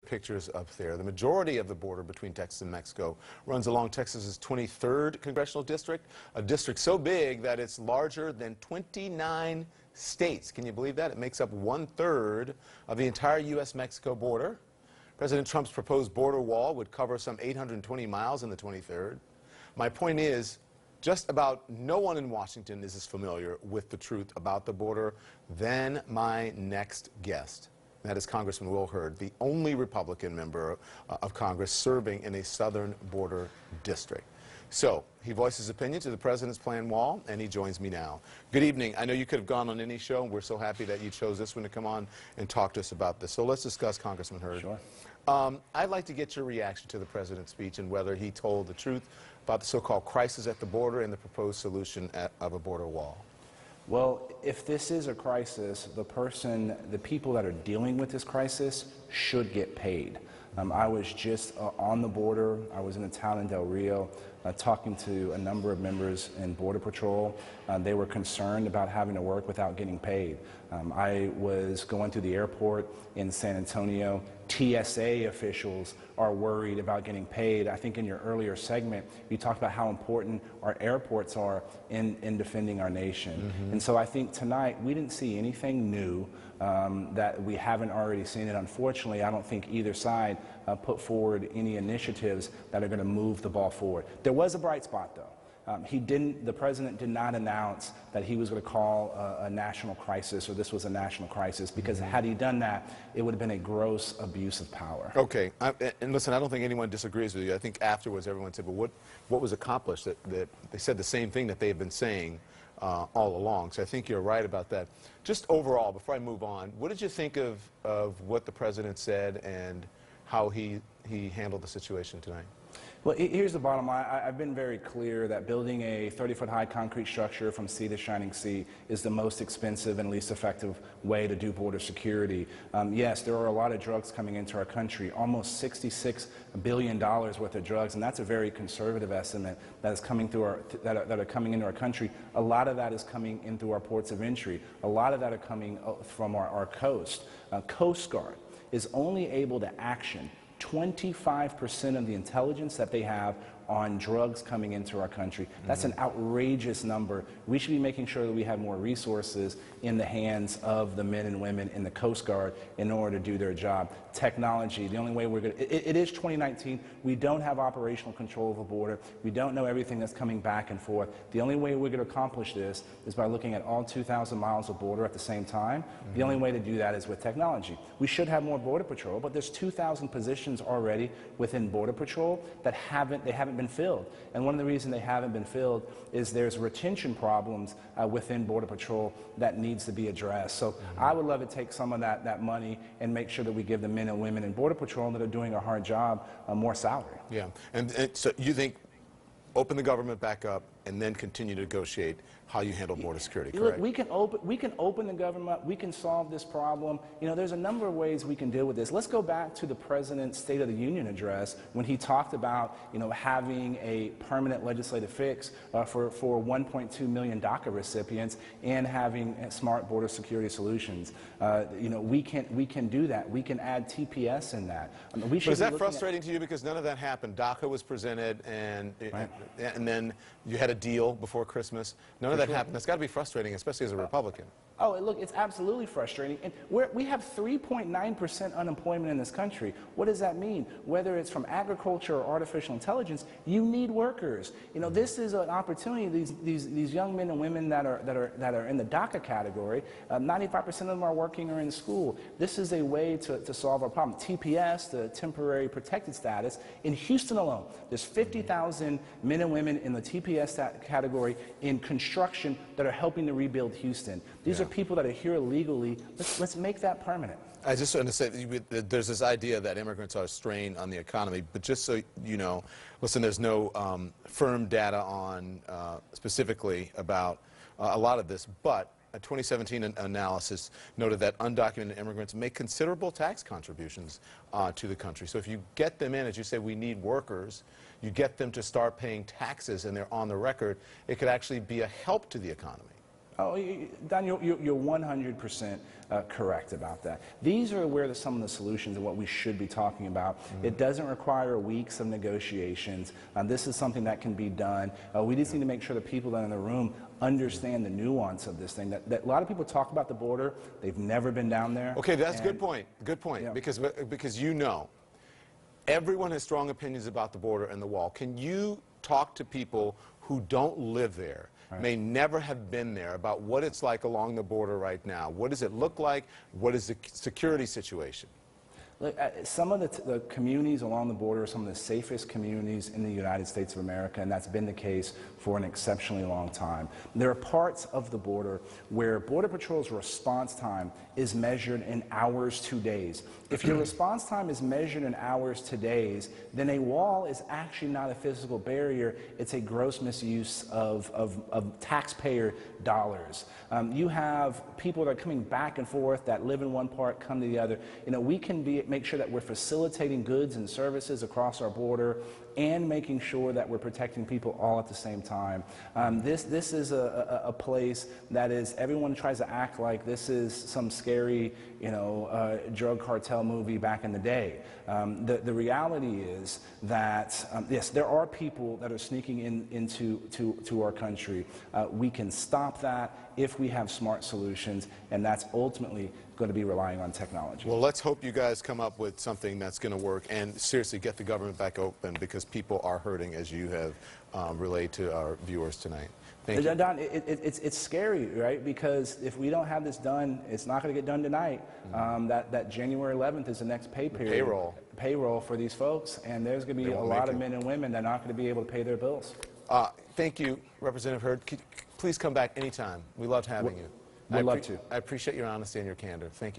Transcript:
Pictures up there. The majority of the border between Texas and Mexico runs along Texas's 23rd congressional district, a district so big that it's larger than 29 states. Can you believe that? It makes up 1/3 of the entire U.S.-Mexico border. President Trump's proposed border wall would cover some 820 miles in the 23rd. My point is, just about no one in Washington is as familiar with the truth about the border than my next guest. That is Congressman Will Hurd, the only Republican member of Congress serving in a southern border district. So he voiced his opinion to the president's planned wall, and he joins me now. Good evening. I know you could have gone on any show, and we're so happy that you chose this one to come on and talk to us about this. So let's discuss, Congressman Hurd. Sure. I'd like to get your reaction to the president's speech and whether he told the truth about the so-called crisis at the border and the proposed solution of a border wall. Well, if this is a crisis, the people that are dealing with this crisis should get paid. I was just on the border. I was in a town in Del Rio talking to a number of members in Border Patrol. They were concerned about having to work without getting paid. I was going through the airport in San Antonio. TSA officials are worried about getting paid. I think in your earlier segment, you talked about how important our airports are in defending our nation. Mm-hmm. And so I think tonight we didn't see anything new that we haven't already seen. And unfortunately, I don't think either side put forward any initiatives that are going to move the ball forward. There was a bright spot, though. The president did not announce that he was going to call a national crisis, or this was a national crisis, because had he done that, it would have been a gross abuse of power. Okay, and listen, I don't think anyone disagrees with you. I think afterwards everyone said, well, what was accomplished? That they said the same thing that they've been saying all along. So I think you're right about that. Just overall, before I move on, what did you think of what the president said and how he handled the situation tonight? Well, here's the bottom line. I've been very clear that building a 30-foot high concrete structure from sea to shining sea is the most expensive and least effective way to do border security. Yes, there are a lot of drugs coming into our country, almost $66 billion worth of drugs, and that's a very conservative estimate that is coming through that are coming into our country. A lot of that is coming in through our ports of entry. A lot of that are coming from our coast. Coast Guard is only able to action 25% of the intelligence that they have on drugs coming into our country. That's an outrageous number. We should be making sure that we have more resources in the hands of the men and women in the Coast Guard in order to do their job. Technology, the only way we're going to... It is 2019. We don't have operational control of the border. We don't know everything that's coming back and forth. The only way we're going to accomplish this is by looking at all 2,000 miles of border at the same time. The only way to do that is with technology. We should have more Border Patrol, but there's 2,000 positions already within Border Patrol that haven't been filled. And one of the reasons they haven't been filled is there's retention problems within Border Patrol that needs to be addressed. So I would love to take some of that money and make sure that we give the men and women in Border Patrol that are doing a hard job more salary. Yeah, and so you think open the government back up and then continue to negotiate how you handle border security, correct? Look, we can open the government, we can solve this problem. You know, there's a number of ways we can deal with this. Let's go back to the President's State of the Union address when he talked about, you know, having a permanent legislative fix for 1.2 million DACA recipients and having smart border security solutions. You know, we can do that. We can add TPS in that. I mean, but is that frustrating to you because none of that happened? DACA was presented and then you had a deal before Christmas. None of that happened. That's got to be frustrating, especially as a Republican. Oh, look, it's absolutely frustrating. And we have 3.9% unemployment in this country. What does that mean? Whether it's from agriculture or artificial intelligence, you need workers. You know, this is an opportunity. These young men and women that are in the DACA category, 95% of them are working or in school. This is a way to solve our problem. TPS, the temporary protected status, in Houston alone, there's 50,000 men and women in the TPS category in construction that are helping to rebuild Houston. These are people that are here illegally. Let's make that permanent. I just want to say there's this idea that immigrants are a strain on the economy, but just so you know, listen, there's no firm data on specifically about a lot of this, but a 2017 analysis noted that undocumented immigrants make considerable tax contributions to the country. So if you get them in, as you say, we need workers, you get them to start paying taxes and they're on the record, it could actually be a help to the economy. Oh, Don, you're 100% correct about that. These are where some of the solutions and what we should be talking about. It doesn't require weeks of negotiations. This is something that can be done. We just need to make sure that people that are in the room understand the nuance of this thing. That a lot of people talk about the border. They've never been down there. Okay, that's a good point. Good point. Yeah. Because you know, everyone has strong opinions about the border and the wall. Can you talk to people who don't live there, may never have been there, about what it's like along the border right now? What does it look like? What is the security situation? Look, some of the communities along the border are some of the safest communities in the United States of America, and that's been the case for an exceptionally long time. There are parts of the border where Border Patrol's response time is measured in hours to days. If your response time is measured in hours to days, then a wall is actually not a physical barrier. It's a gross misuse of taxpayer dollars. You have people that are coming back and forth that live in one part, come to the other. You know, we can make sure that we're facilitating goods and services across our border and making sure that we're protecting people all at the same time. This is a place that is, everyone tries to act like this is some scary, drug cartel movie back in the day. The reality is that, yes, there are people that are sneaking into our country. We can stop that if we have smart solutions, and that's ultimately going to be relying on technology. Well, let's hope you guys come up with something that's going to work and seriously get the government back open, because people are hurting, as you have relayed to our viewers tonight. Thank you. Don, it's scary, right? Because if we don't have this done, it's not going to get done tonight. That January 11th is the next pay period. Payroll for these folks, and there's going to be a lot of men and women that are not going to be able to pay their bills. Thank you, Representative Hurd. Please come back anytime. We loved having you. We'd love to. I appreciate your honesty and your candor. Thank you.